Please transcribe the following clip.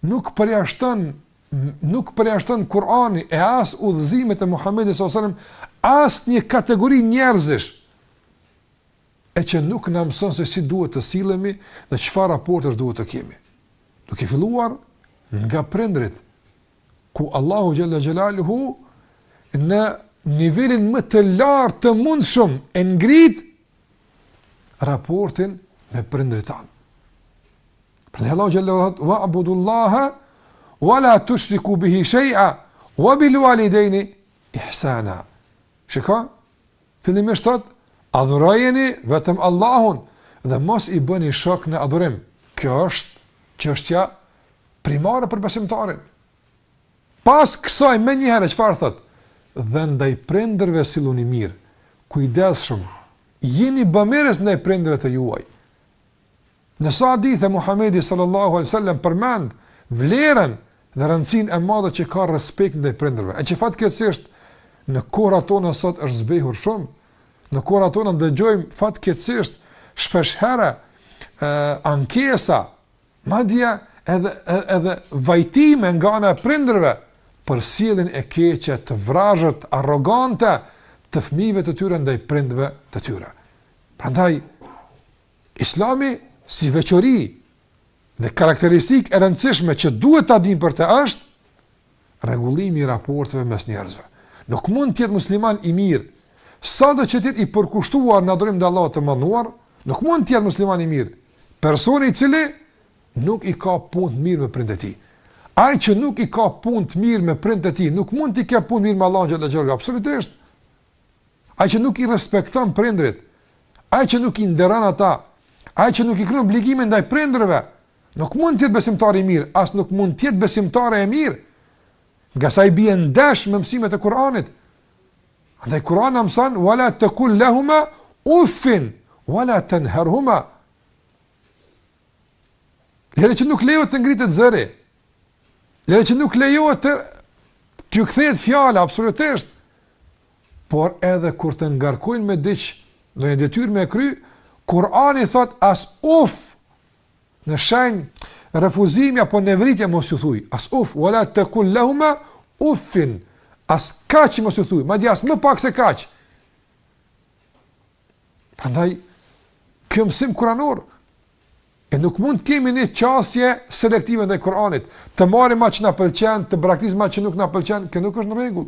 nuk përjashton Kurani e as udhëzimet e Muhamedit sallallahu alaihi wasallam as një kategori njerëzish e që nuk na mëson se si duhet të sillemi dhe çfarë raportesh duhet të kemi. Duke filluar nga prindrit, ku Allahu xhalla xjalaluhu në nivelin më të lartë të mundshëm e ngrit raportin me prindrit tanë. Prandaj Allahu xhalla xjalaluhu wa'budullaha wa la tushriku bihi shay'a wa bil walidayni ihsana. Shiko, fillimisht thot, adhurojeni vetëm Allahun dhe mos i bëni shok në adhurim. Kjo është çështja primare për besimtarin. Pas kësaj më një herë çfarë thot? Dhe ndaj prindërve silluni mirë, kujdesshëm, jeni bamirës ndaj prindërve të juaj. Në sa hadithe Muhamedi sallallahu alaihi wasallam përmend vlerën dhe rëndësinë e madhe që ka respekt ndaj prindërve. E që fatkeqësisht në kohrat tona sot është zbehur shumë. Në kohrat tona dëgjojmë fatkeqësisht shpesh herë ankesa, madje edhe vajtime nga ana e prindërve për sjelljen e keqe, të vrazhët, arrogante të fëmijëve të tyre ndaj prindërve të tyre. Prandaj Islami si veçori dhe karakteristikë e rëndësishme që duhet ta dimë për të është rregullimi i raporteve mes njerëzve. Nuk mund të jetë musliman i mirë sado që të jetë i përkushtuar në adhurim ndaj Allahut të mënduar, nuk mund të jetë musliman i mirë personi i cili nuk i ka punë të mirë me prindët e tij. Ai që nuk i ka punë të mirë me prindët e tij, nuk mund të ketë punë mirë me Allahun xhallahu xhallahu, absolutisht. Ai që nuk i respekton prindrit, ai që nuk i nderon ata, ai që nuk i kryen obligime ndaj prindërve, nuk mund të jetë besimtar i mirë, as nuk mund të jetë besimtare e mirë. Nga sa i bie ndash me mësimet e Kuranit. Andaj Kurani mëson wala taqul lahuma uffin wala tanharhuma. Lere që nuk lejohet të ngritet zëri. Lere që nuk lejohet të t'ju kthehet fjala absolutisht. Por edhe kur të ngarkojnë me diç, në një detyrë me kry, Kurani thot as uf në shenjë refuzimi apo nevritje mos ju thuj. As uf wala taqul lahuma uffin. As kaq mos ju thuj, madje as më pak se kaq. Prandaj kjo mësim kuranor. E nuk mund të kemi një qasje selektive ndaj Kuranit, të marrim atë që na pëlqen, të braktisëm atë që nuk na pëlqen, kjo nuk është në rregull.